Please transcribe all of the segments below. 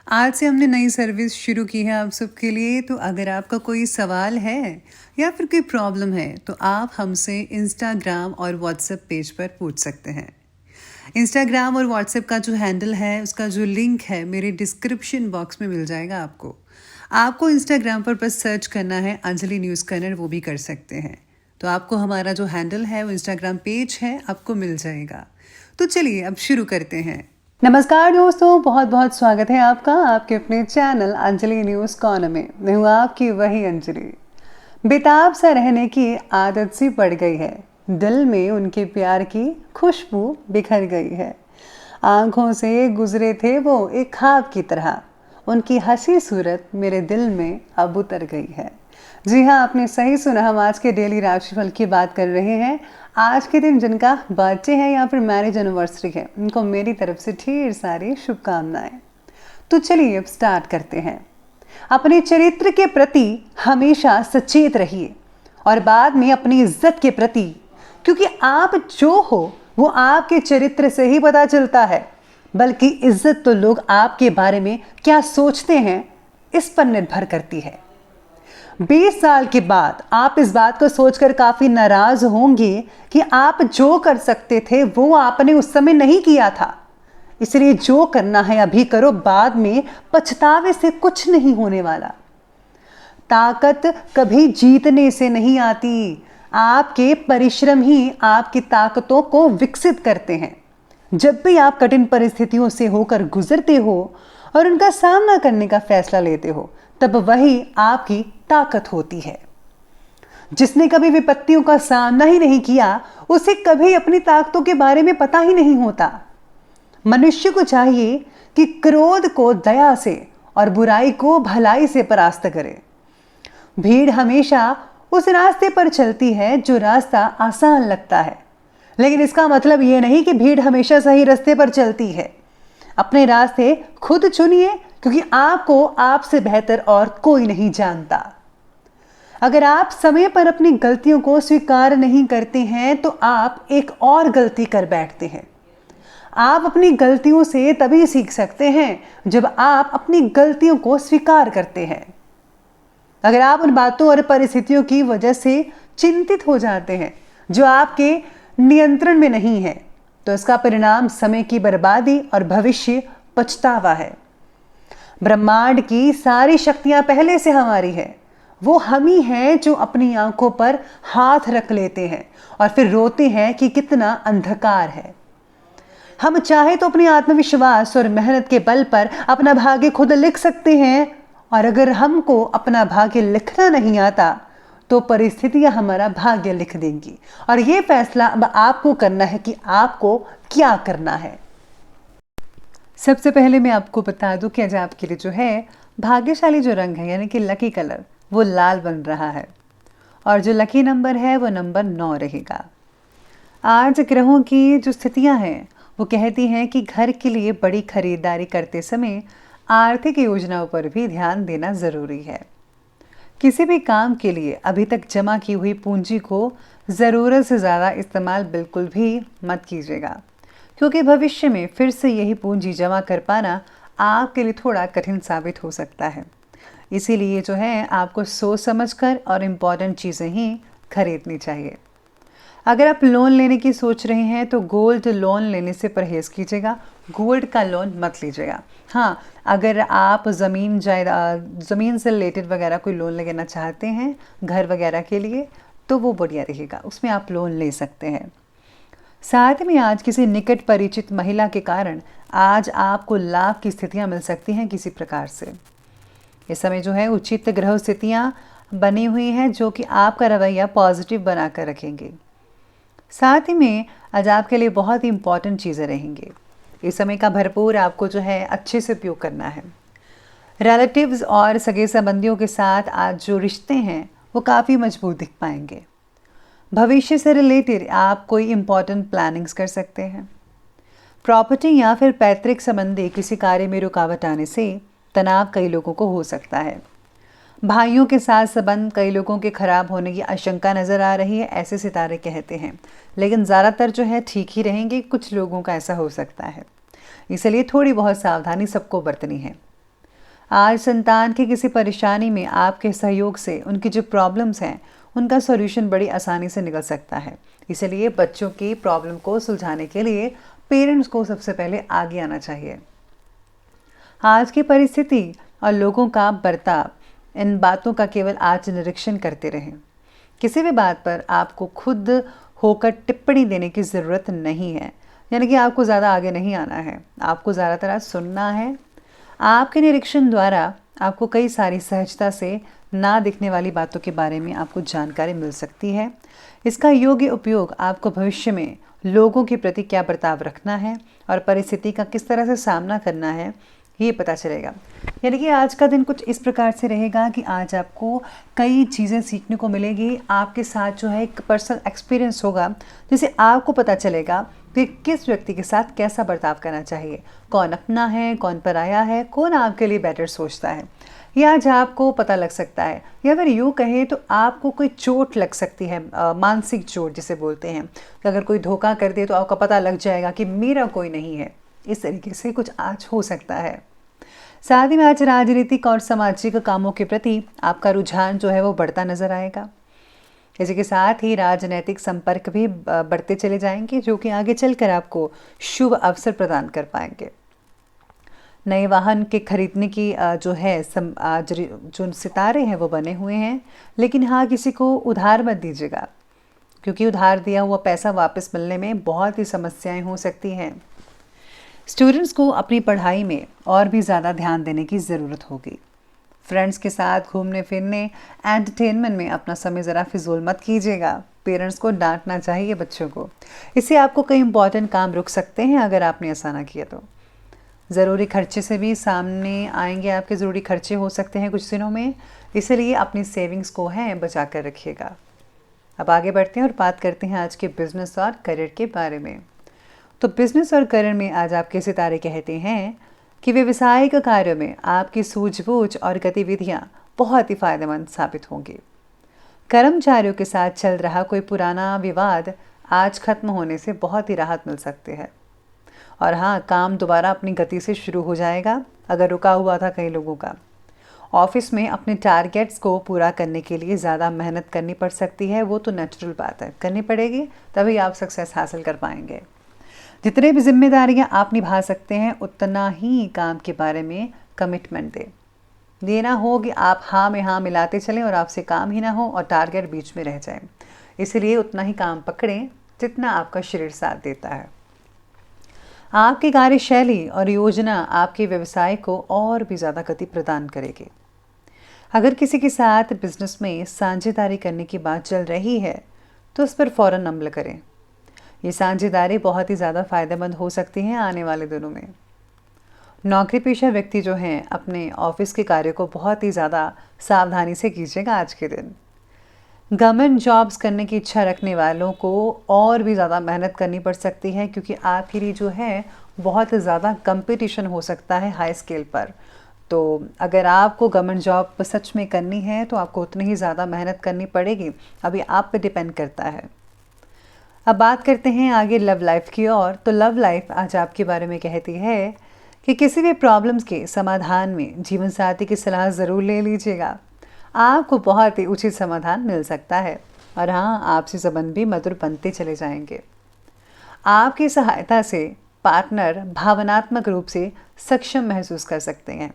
आज से हमने नई सर्विस शुरू की है आप सबके लिए। तो अगर आपका कोई सवाल है या फिर कोई प्रॉब्लम है तो आप हमसे इंस्टाग्राम और व्हाट्सएप पेज पर पूछ सकते हैं। इंस्टाग्राम और व्हाट्सएप का जो हैंडल है उसका जो लिंक है मेरे डिस्क्रिप्शन बॉक्स में मिल जाएगा आपको। आपको इंस्टाग्राम पर बस सर्च करना है अंजलि न्यूज़ कन्नड़, वो भी कर सकते हैं। तो आपको हमारा जो हैंडल है वो इंस्टाग्राम पेज है आपको मिल जाएगा। तो चलिए अब शुरू करते हैं। नमस्कार दोस्तों, बहुत बहुत स्वागत है आपका आपके अपने चैनल अंजलि न्यूज़ कॉर्नर में। मैं हूँ आपकी वही अंजलि। बेताब सा रहने की आदत सी पड़ गई है, दिल में उनके प्यार की खुशबू बिखर गई है। आंखों से गुजरे थे वो एक ख्वाब की तरह, उनकी हंसी सूरत मेरे दिल में अब उतर गई है। जी हाँ, आपने सही सुना, हम आज के डेली राशिफल की बात कर रहे हैं। आज के दिन जिनका बर्थडे है या फिर मैरिज एनिवर्सरी है, उनको मेरी तरफ से ढेर सारी शुभकामनाएं। तो चलिए अब स्टार्ट करते हैं। अपने चरित्र के प्रति हमेशा सचेत रहिए और बाद में अपनी इज्जत के प्रति, क्योंकि आप जो हो वो आपके चरित्र से ही पता चलता है, बल्कि इज्जत तो लोग आपके बारे में क्या सोचते हैं इस पर निर्भर करती है। 20 साल के बाद आप इस बात को सोचकर काफी नाराज होंगे कि आप जो कर सकते थे वो आपने उस समय नहीं किया था। इसलिए जो करना है अभी करो, बाद में पछतावे से कुछ नहीं होने वाला। ताकत कभी जीतने से नहीं आती, आपके परिश्रम ही आपकी ताकतों को विकसित करते हैं। जब भी आप कठिन परिस्थितियों से होकर गुजरते हो और उनका सामना करने का फैसला लेते हो, तब वही आपकी ताकत होती है। जिसने कभी विपत्तियों का सामना ही नहीं किया, उसे कभी अपनी ताकतों के बारे में पता ही नहीं होता। मनुष्य को चाहिए कि क्रोध को दया से और बुराई को भलाई से परास्त करे। भीड़ हमेशा उस रास्ते पर चलती है जो रास्ता आसान लगता है, लेकिन इसका मतलब यह नहीं कि भीड़ हमेशा सही रास्ते पर चलती है। अपने रास्ते खुद चुनिए, क्योंकि आपको आपसे बेहतर और कोई नहीं जानता। अगर आप समय पर अपनी गलतियों को स्वीकार नहीं करते हैं तो आप एक और गलती कर बैठते हैं। आप अपनी गलतियों से तभी सीख सकते हैं जब आप अपनी गलतियों को स्वीकार करते हैं। अगर आप उन बातों और परिस्थितियों की वजह से चिंतित हो जाते हैं जो आपके नियंत्रण में नहीं है, तो इसका परिणाम समय की बर्बादी और भविष्य पछतावा है। ब्रह्मांड की सारी शक्तियां पहले से हमारी है। वो हम ही हैं जो अपनी आंखों पर हाथ रख लेते हैं और फिर रोते हैं कि कितना अंधकार है। हम चाहे तो अपने आत्मविश्वास और मेहनत के बल पर अपना भाग्य खुद लिख सकते हैं, और अगर हमको अपना भाग्य लिखना नहीं आता तो परिस्थितियां हमारा भाग्य लिख देंगी। और ये फैसला अब आपको करना है कि आपको क्या करना है। सबसे पहले मैं आपको बता दूं कि आज आपके लिए जो है भाग्यशाली जो रंग है, यानी कि लकी कलर, वो लाल बन रहा है और जो लकी नंबर है वो नंबर 9 रहेगा। आज ग्रहों की जो स्थितियां हैं वो कहती हैं कि घर के लिए बड़ी खरीदारी करते समय आर्थिक योजनाओं पर भी ध्यान देना ज़रूरी है। किसी भी काम के लिए अभी तक जमा की हुई पूंजी को ज़रूरत से ज़्यादा इस्तेमाल बिल्कुल भी मत कीजिएगा, क्योंकि भविष्य में फिर से यही पूंजी जमा कर पाना आपके लिए थोड़ा कठिन साबित हो सकता है। इसीलिए जो है आपको सोच समझकर और इम्पॉर्टेंट चीज़ें ही खरीदनी चाहिए। अगर आप लोन लेने की सोच रहे हैं तो गोल्ड लोन लेने से परहेज़ कीजिएगा, गोल्ड का लोन मत लीजिएगा। हाँ, अगर आप ज़मीन से रिलेटेड वगैरह कोई लोन लेना चाहते हैं घर वगैरह के लिए, तो वो बढ़िया रहेगा, उसमें आप लोन ले सकते हैं। साथ में आज किसी निकट परिचित महिला के कारण आज आपको लाभ की स्थितियां मिल सकती हैं किसी प्रकार से। इस समय जो है उचित ग्रह स्थितियां बनी हुई हैं जो कि आपका रवैया पॉजिटिव बनाकर रखेंगे। साथ ही में आज आपके लिए बहुत ही इंपॉर्टेंट चीज़ें रहेंगी। इस समय का भरपूर आपको जो है अच्छे से उपयोग करना है। रिलेटिव्स और सगे संबंधियों के साथ आज जो रिश्ते हैं वो काफ़ी मजबूत दिख पाएंगे। भविष्य से रिलेटेड आप कोई इम्पॉर्टेंट प्लानिंग्स कर सकते हैं। प्रॉपर्टी या फिर पैतृक संबंधी किसी कार्य में रुकावट आने से तनाव कई लोगों को हो सकता है। भाइयों के साथ संबंध कई लोगों के खराब होने की आशंका नज़र आ रही है, ऐसे सितारे कहते हैं, लेकिन ज़्यादातर जो है ठीक ही रहेंगे। कुछ लोगों का ऐसा हो सकता है, इसलिए थोड़ी बहुत सावधानी सबको बरतनी है। आज संतान की किसी परेशानी में आपके सहयोग से उनकी जो प्रॉब्लम्स हैं उनका सॉल्यूशन बड़ी आसानी से निकल सकता है। इसलिए बच्चों की प्रॉब्लम को सुलझाने के लिए पेरेंट्स को सबसे पहले आगे आना चाहिए। आज की परिस्थिति और लोगों का बर्ताव, इन बातों का केवल आज निरीक्षण करते रहें। किसी भी बात पर आपको खुद होकर टिप्पणी देने की ज़रूरत नहीं है, यानी कि आपको ज़्यादा आगे नहीं आना है, आपको ज़्यादातर आज सुनना है। आपके निरीक्षण द्वारा आपको कई सारी सहजता से ना दिखने वाली बातों के बारे में आपको जानकारी मिल सकती है। इसका योग्य उपयोग आपको भविष्य में लोगों के प्रति क्या बर्ताव रखना है और परिस्थिति का किस तरह से सामना करना है, ये पता चलेगा। यानी कि आज का दिन कुछ इस प्रकार से रहेगा कि आज आपको कई चीज़ें सीखने को मिलेगी। आपके साथ जो है एक पर्सनल एक्सपीरियंस होगा, जिसे आपको पता चलेगा कि किस व्यक्ति के साथ कैसा बर्ताव करना चाहिए, कौन अपना है, कौन पराया है, कौन आपके लिए बेटर सोचता है, ये आज आपको पता लग सकता है। या फिर यूँ कहें तो आपको कोई चोट लग सकती है, मानसिक चोट जिसे बोलते हैं, कि अगर कोई धोखा कर दे तो आपको पता लग जाएगा कि मेरा कोई नहीं है। इस तरीके से कुछ आज हो सकता है। साथ ही में आज राजनीतिक और सामाजिक कामों के प्रति आपका रुझान जो है वो बढ़ता नजर आएगा। इसी के साथ ही राजनीतिक संपर्क भी बढ़ते चले जाएंगे, जो कि आगे चलकर आपको शुभ अवसर प्रदान कर पाएंगे। नए वाहन के खरीदने की जो है जो सितारे हैं वो बने हुए हैं, लेकिन हाँ, किसी को उधार मत दीजिएगा, क्योंकि उधार दिया हुआ पैसा वापस मिलने में बहुत ही समस्याएं हो सकती हैं। स्टूडेंट्स को अपनी पढ़ाई में और भी ज़्यादा ध्यान देने की ज़रूरत होगी। फ्रेंड्स के साथ घूमने फिरने, एंटरटेनमेंट में अपना समय ज़रा फिजूल मत कीजिएगा। पेरेंट्स को डांटना चाहिए बच्चों को, इससे आपको कई इंपॉर्टेंट काम रुक सकते हैं अगर आपने ऐसा ना किया तो। ज़रूरी खर्चे से भी सामने आएंगे, आपके ज़रूरी खर्चे हो सकते हैं कुछ दिनों में, इसलिए अपनी सेविंग्स को है बचा कर रखिएगा। अब आगे बढ़ते हैं और बात करते हैं आज के बिजनेस और करियर के बारे में। तो बिजनेस और करियर में आज आपके सितारे कहते हैं कि व्यवसायिक कार्यों में आपकी सूझबूझ और गतिविधियां बहुत ही फायदेमंद साबित होंगी। कर्मचारियों के साथ चल रहा कोई पुराना विवाद आज खत्म होने से बहुत ही राहत मिल सकती है। और हाँ, काम दोबारा अपनी गति से शुरू हो जाएगा अगर रुका हुआ था कई लोगों का। ऑफिस में अपने टारगेट्स को पूरा करने के लिए ज़्यादा मेहनत करनी पड़ सकती है, वो तो नेचुरल बात है, करनी पड़ेगी, तभी आप सक्सेस हासिल कर पाएंगे। जितने भी जिम्मेदारियां आप निभा सकते हैं, उतना ही काम के बारे में कमिटमेंट दें। देना हो कि आप हाँ में हाँ मिलाते चलें और आपसे काम ही ना हो और टारगेट बीच में रह जाए। इसलिए उतना ही काम पकड़ें जितना आपका शरीर साथ देता है। आपकी कार्यशैली और योजना आपके व्यवसाय को और भी ज़्यादा गति प्रदान करेगी। अगर किसी के साथ बिजनेस में साझेदारी करने की बात चल रही है तो उस पर फ़ौरन अमल करें। ये साझेदारी बहुत ही ज़्यादा फ़ायदेमंद हो सकती हैं आने वाले दिनों में। नौकरी पेशा व्यक्ति जो हैं, अपने ऑफिस के कार्य को बहुत ही ज़्यादा सावधानी से कीजिएगा आज के दिन। गवर्नमेंट जॉब्स करने की इच्छा रखने वालों को और भी ज़्यादा मेहनत करनी पड़ सकती है, क्योंकि आपके लिए जो है बहुत ज़्यादा कंपटीशन हो सकता है हाई स्केल पर। तो अगर आपको गवर्नमेंट जॉब सच में करनी है तो आपको उतनी ही ज़्यादा मेहनत करनी पड़ेगी। अभी आप पे डिपेंड करता है। अब बात करते हैं आगे लव लाइफ की ओर। तो लव लाइफ आज आपके बारे में कहती है कि किसी भी प्रॉब्लम्स के समाधान में जीवन साथी की सलाह ज़रूर ले लीजिएगा। आपको बहुत ही उचित समाधान मिल सकता है और हाँ, आपसी संबंध भी मधुर बनते चले जाएंगे। आपकी सहायता से पार्टनर भावनात्मक रूप से सक्षम महसूस कर सकते हैं।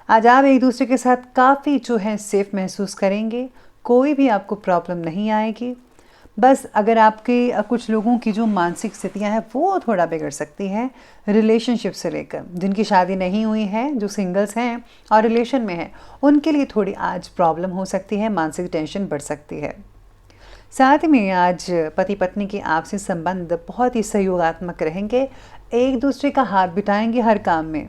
आज आप एक दूसरे के साथ काफ़ी जो है सेफ महसूस करेंगे। कोई भी आपको प्रॉब्लम नहीं आएगी। बस अगर आपके कुछ लोगों की जो मानसिक स्थितियां हैं वो थोड़ा बिगड़ सकती है रिलेशनशिप से लेकर। जिनकी शादी नहीं हुई है, जो सिंगल्स हैं और रिलेशन में हैं, उनके लिए थोड़ी आज प्रॉब्लम हो सकती है, मानसिक टेंशन बढ़ सकती है। साथ में आज पति पत्नी के आपसी संबंध बहुत ही सहयोगात्मक रहेंगे। एक दूसरे का हाथ बिठाएंगे हर काम में।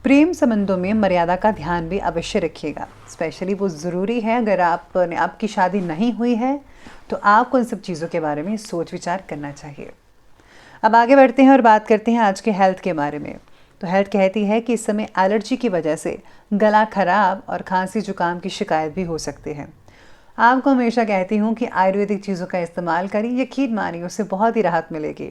प्रेम संबंधों में मर्यादा का ध्यान भी अवश्य रखिएगा। स्पेशली वो ज़रूरी है, अगर आपकी शादी नहीं हुई है तो आपको इन सब चीज़ों के बारे में सोच विचार करना चाहिए। अब आगे बढ़ते हैं और बात करते हैं आज के हेल्थ के बारे में। तो हेल्थ कहती है कि इस समय एलर्जी की वजह से गला खराब और खांसी जुकाम की शिकायत भी हो सकती है। आपको हमेशा कहती हूँ कि आयुर्वेदिक चीज़ों का इस्तेमाल करिए, यकीन मानिए उससे बहुत ही राहत मिलेगी।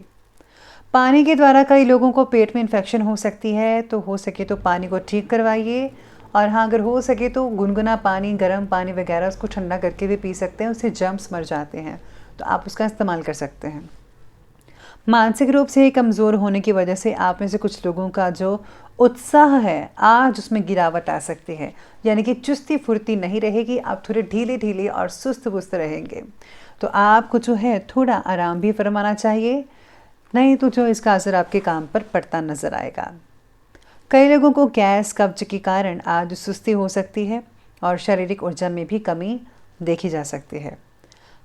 पानी के द्वारा कई लोगों को पेट में इन्फेक्शन हो सकती है, तो हो सके तो पानी को ठीक करवाइए और हाँ, अगर हो सके तो गुनगुना पानी, गर्म पानी वगैरह उसको ठंडा करके भी पी सकते हैं, उससे जर्म्स मर जाते हैं, तो आप उसका इस्तेमाल कर सकते हैं। मानसिक रूप से कमज़ोर होने की वजह से आप में से कुछ लोगों का जो उत्साह है आज उसमें गिरावट आ सकती है, यानी कि चुस्ती फुर्ती नहीं रहेगी, आप थोड़े ढीले ढीले और सुस्त पुस्त रहेंगे। तो आपको जो है थोड़ा आराम भी फरमाना चाहिए, नहीं तो जो इसका असर आपके काम पर पड़ता नज़र आएगा। कई लोगों को गैस कब्ज के कारण आज सुस्ती हो सकती है और शारीरिक ऊर्जा में भी कमी देखी जा सकती है।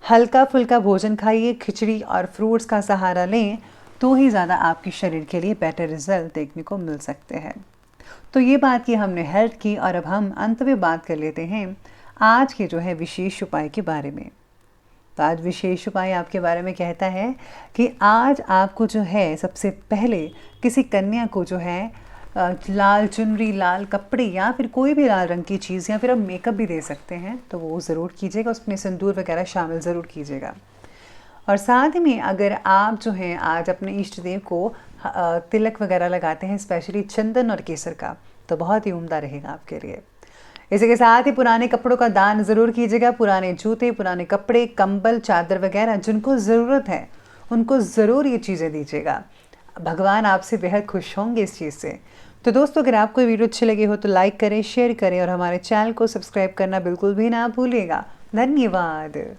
हल्का फुल्का भोजन खाइए, खिचड़ी और फ्रूट्स का सहारा लें तो ही ज़्यादा आपके शरीर के लिए बेटर रिजल्ट देखने को मिल सकते हैं। तो ये बात की हमने हेल्थ की, और अब हम अंत में बात कर लेते हैं आज के जो है विशेष उपाय के बारे में। तो आज विशेष उपाय आपके बारे में कहता है कि आज आपको जो है सबसे पहले किसी कन्या को जो है लाल चुनरी, लाल कपड़े या फिर कोई भी लाल रंग की चीज़, या फिर आप मेकअप भी दे सकते हैं तो वो ज़रूर कीजिएगा, उसमें सिंदूर वगैरह शामिल ज़रूर कीजिएगा। और साथ में अगर आप जो हैं आज अपने इष्ट देव को तिलक वगैरह लगाते हैं, स्पेशली चंदन और केसर का, तो बहुत ही उम्दा रहेगा आपके लिए। इसी के साथ ही पुराने कपड़ों का दान ज़रूर कीजिएगा। पुराने जूते, पुराने कपड़े, कंबल, चादर वगैरह जिनको ज़रूरत है उनको ज़रूर ये चीज़ें दीजिएगा। भगवान आपसे बेहद खुश होंगे इस चीज़ से। तो दोस्तों, अगर आपको वीडियो अच्छी लगी हो तो लाइक करें, शेयर करें और हमारे चैनल को सब्सक्राइब करना बिल्कुल भी ना भूलिएगा। धन्यवाद।